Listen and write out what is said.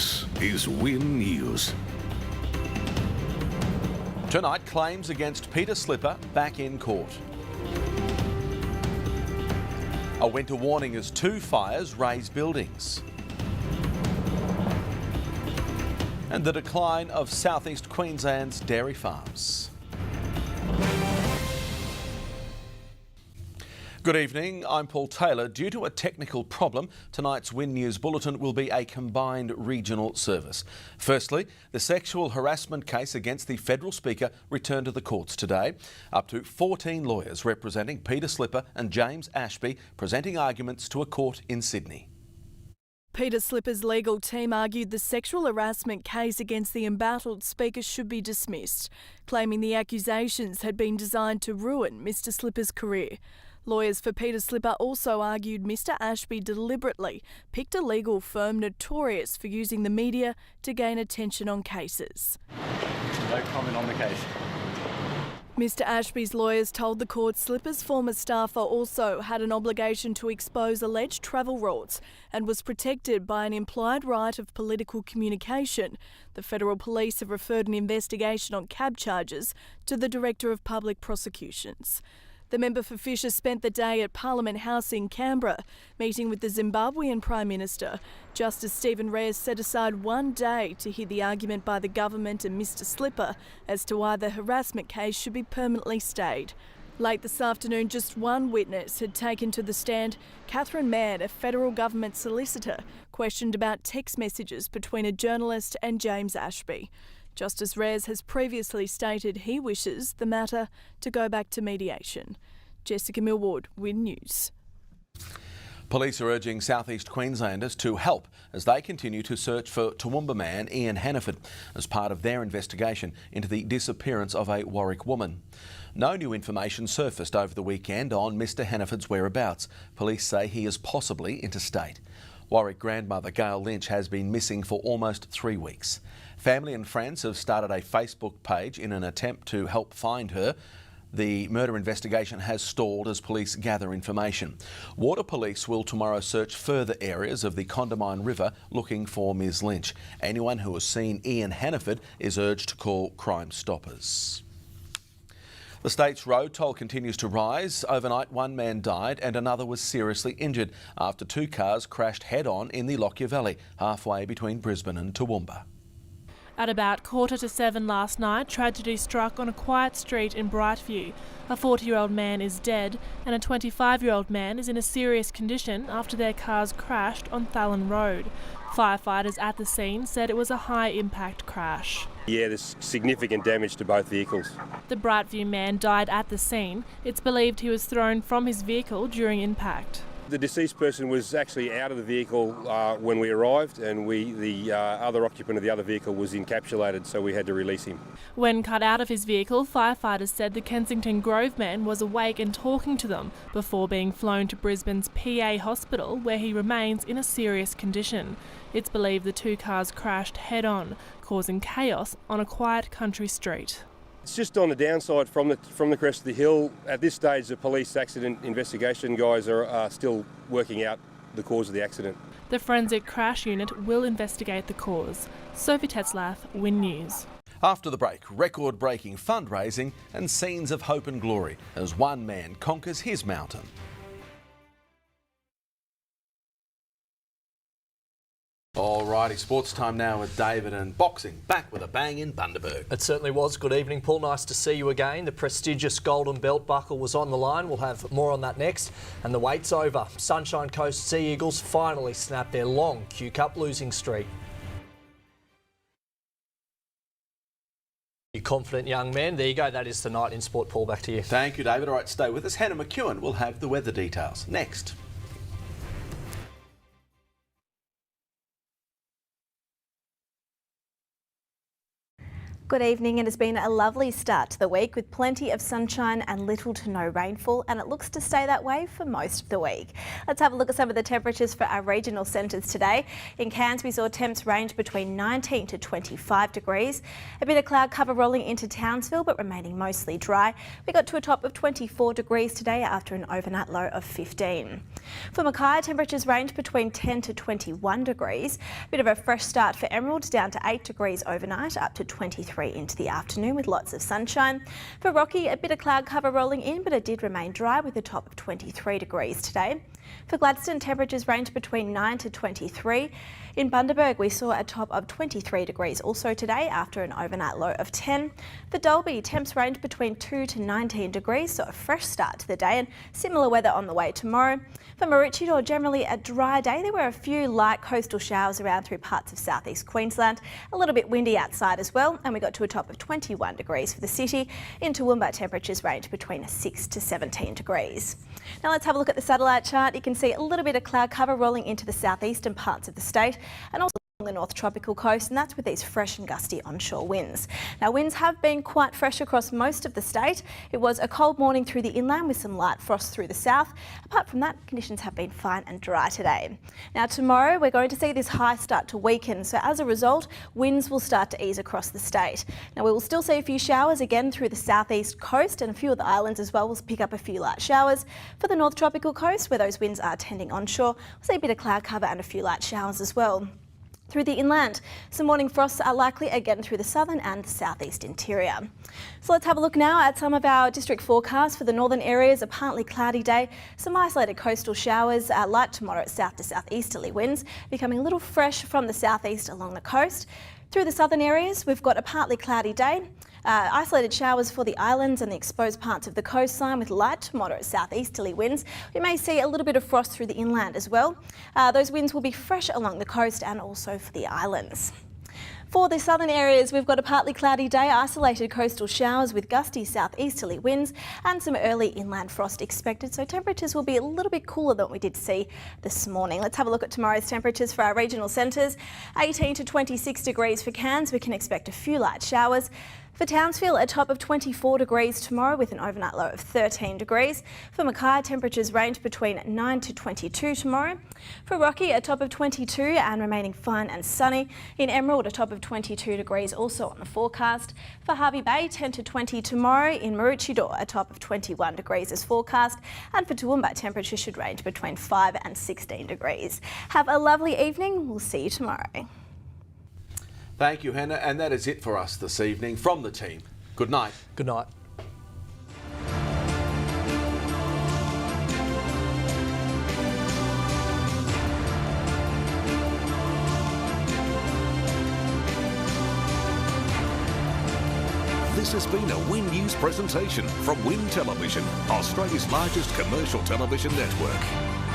This is Win News. Tonight, claims against Peter Slipper back in court. A winter warning as 2 fires raze buildings. And the decline of southeast Queensland's dairy farms. Good evening, I'm Paul Taylor. Due to a technical problem, tonight's Win News Bulletin will be a combined regional service. Firstly, the sexual harassment case against the federal speaker returned to the courts today. Up to 14 lawyers representing Peter Slipper and James Ashby presenting arguments to a court in Sydney. Peter Slipper's legal team argued the sexual harassment case against the embattled speaker should be dismissed, claiming the accusations had been designed to ruin Mr Slipper's career. Lawyers for Peter Slipper also argued Mr Ashby deliberately picked a legal firm notorious for using the media to gain attention on cases. No comment on the case. Mr Ashby's lawyers told the court Slipper's former staffer also had an obligation to expose alleged travel routes and was protected by an implied right of political communication. The Federal Police have referred an investigation on cab charges to the Director of Public Prosecutions. The member for Fisher spent the day at Parliament House in Canberra, meeting with the Zimbabwean Prime Minister. Justice Stephen Reyes set aside 1 day to hear the argument by the government and Mr Slipper as to why the harassment case should be permanently stayed. Late this afternoon, just one witness had taken to the stand. Catherine Mann, a federal government solicitor, questioned about text messages between a journalist and James Ashby. Justice Reyes has previously stated he wishes the matter to go back to mediation. Jessica Millward, Win News. Police are urging southeast Queenslanders to help as they continue to search for Toowoomba man Ian Hannaford as part of their investigation into the disappearance of a Warwick woman. No new information surfaced over the weekend on Mr Hannaford's whereabouts. Police say he is possibly interstate. Warwick grandmother Gail Lynch has been missing for almost 3 weeks. Family and friends have started a Facebook page in an attempt to help find her. The murder investigation has stalled as police gather information. Water Police will tomorrow search further areas of the Condamine River looking for Ms Lynch. Anyone who has seen Ian Hannaford is urged to call Crime Stoppers. The state's road toll continues to rise. Overnight, 1 man died and another was seriously injured after 2 cars crashed head-on in the Lockyer Valley, halfway between Brisbane and Toowoomba. At about 7:15 last night, tragedy struck on a quiet street in Brightview. A 40-year-old man is dead and a 25-year-old man is in a serious condition after their cars crashed on Thallon Road. Firefighters at the scene said it was a high-impact crash. Yeah, there's significant damage to both vehicles. The Brightview man died at the scene. It's believed he was thrown from his vehicle during impact. The deceased person was actually out of the vehicle when we arrived, and the other occupant of the other vehicle was encapsulated, so we had to release him. When cut out of his vehicle, firefighters said the Kensington Grove man was awake and talking to them before being flown to Brisbane's PA hospital, where he remains in a serious condition. It's believed the 2 cars crashed head-on, causing chaos on a quiet country street. It's just on the downside from the crest of the hill. At this stage, the police accident investigation guys are still working out the cause of the accident. The Forensic Crash Unit will investigate the cause. Sophie Tetzlaff, Win News. After the break, record-breaking fundraising and scenes of hope and glory as 1 man conquers his mountain. Alrighty, sports time now with David, and boxing back with a bang in Bundaberg. It certainly was. Good evening, Paul. Nice to see you again. The prestigious Golden Belt buckle was on the line. We'll have more on that next. And the wait's over. Sunshine Coast Sea Eagles finally snapped their long Q Cup losing streak. You confident young man. There you go. That is tonight in sport. Paul, back to you. Thank you, David. All right, stay with us. Hannah McEwan will have the weather details next. Good evening. It has been a lovely start to the week with plenty of sunshine and little to no rainfall, and it looks to stay that way for most of the week. Let's have a look at some of the temperatures for our regional centres today. In Cairns, we saw temps range between 19 to 25 degrees. A bit of cloud cover rolling into Townsville, but remaining mostly dry. We got to a top of 24 degrees today after an overnight low of 15. For Mackay, temperatures range between 10 to 21 degrees. A bit of a fresh start for Emerald, down to 8 degrees overnight, up to 23 into the afternoon with lots of sunshine. For Rocky, a bit of cloud cover rolling in, but it did remain dry with a top of 23 degrees today. For Gladstone, temperatures range between 9 to 23. In Bundaberg, we saw a top of 23 degrees also today after an overnight low of 10. For Dalby, temps range between 2 to 19 degrees, so a fresh start to the day and similar weather on the way tomorrow. For Maroochydore, generally a dry day. There were a few light coastal showers around through parts of southeast Queensland. A little bit windy outside as well, and we got to a top of 21 degrees for the city. In Toowoomba, temperatures range between 6 to 17 degrees. Now let's have a look at the satellite chart. You can see a little bit of cloud cover rolling into the southeastern parts of the state and also the north tropical coast, and that's with these fresh and gusty onshore winds. Now winds have been quite fresh across most of the state. It was a cold morning through the inland with some light frost through the south. Apart from that, conditions have been fine and dry today. Now tomorrow we're going to see this high start to weaken, so as a result winds will start to ease across the state. Now we will still see a few showers again through the southeast coast, and a few of the islands as well will pick up a few light showers. For the north tropical coast, where those winds are tending onshore, we'll see a bit of cloud cover and a few light showers as well. Through the inland, some morning frosts are likely again through the southern and the southeast interior. So let's have a look now at some of our district forecasts. For the northern areas, a partly cloudy day, some isolated coastal showers, light to moderate south to southeasterly winds, becoming a little fresh from the southeast along the coast. Through the southern areas, we've got a partly cloudy day, isolated showers for the islands and the exposed parts of the coastline with light to moderate southeasterly winds. We may see a little bit of frost through the inland as well. Those winds will be fresh along the coast and also for the islands. For the southern areas, we've got a partly cloudy day, isolated coastal showers with gusty southeasterly winds and some early inland frost expected, so temperatures will be a little bit cooler than we did see this morning. Let's have a look at tomorrow's temperatures for our regional centres. 18 to 26 degrees for Cairns, we can expect a few light showers. For Townsville, a top of 24 degrees tomorrow with an overnight low of 13 degrees. For Mackay, temperatures range between 9 to 22 tomorrow. For Rocky, a top of 22 and remaining fine and sunny. In Emerald, a top of 22 degrees also on the forecast. For Hervey Bay, 10 to 20 tomorrow. In Maroochydore, a top of 21 degrees is forecast. And for Toowoomba, temperatures should range between 5 and 16 degrees. Have a lovely evening. We'll see you tomorrow. Thank you, Hannah, and that is it for us this evening from the team. Good night. Good night. This has been a Win News presentation from Win Television, Australia's largest commercial television network.